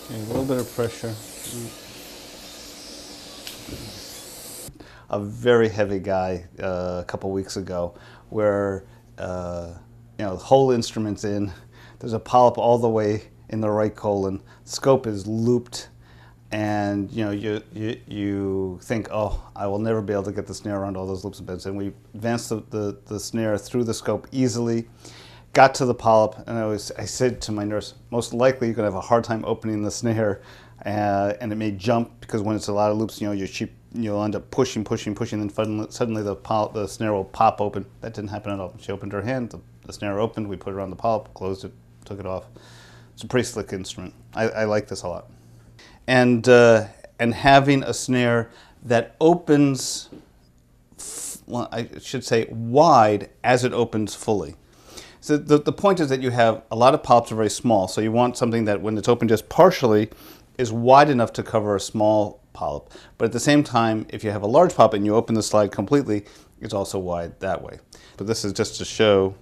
Okay, a little bit of pressure. A very heavy guy a couple weeks ago where the whole instrument's in, there's a polyp all the way in the right colon, scope is looped, and you think, oh, I will never be able to get the snare around all those loops and bends. And we advanced the snare through the scope easily, got to the polyp, and I said to my nurse, most likely you're going to have a hard time opening the snare, and it may jump because when it's a lot of loops, you'll end up pushing, and then suddenly the snare will pop open. That didn't happen at all. She opened her hand, the snare opened, we put it around the polyp, closed it, took it off. It's a pretty slick instrument. I like this a lot. And having a snare that opens, well, I should say wide as it opens fully. So the point is that you have a lot of polyps are very small, so you want something that when it's open just partially is wide enough to cover a small polyp. But at the same time, if you have a large polyp and you open the slide completely, it's also wide that way. But this is just to show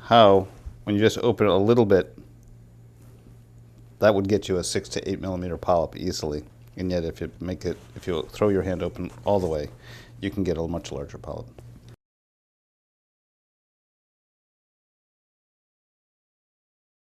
how, when you just open it a little bit, that would get you a 6 to 8 millimeter polyp easily. And yet if you throw your hand open all the way, you can get a much larger polyp.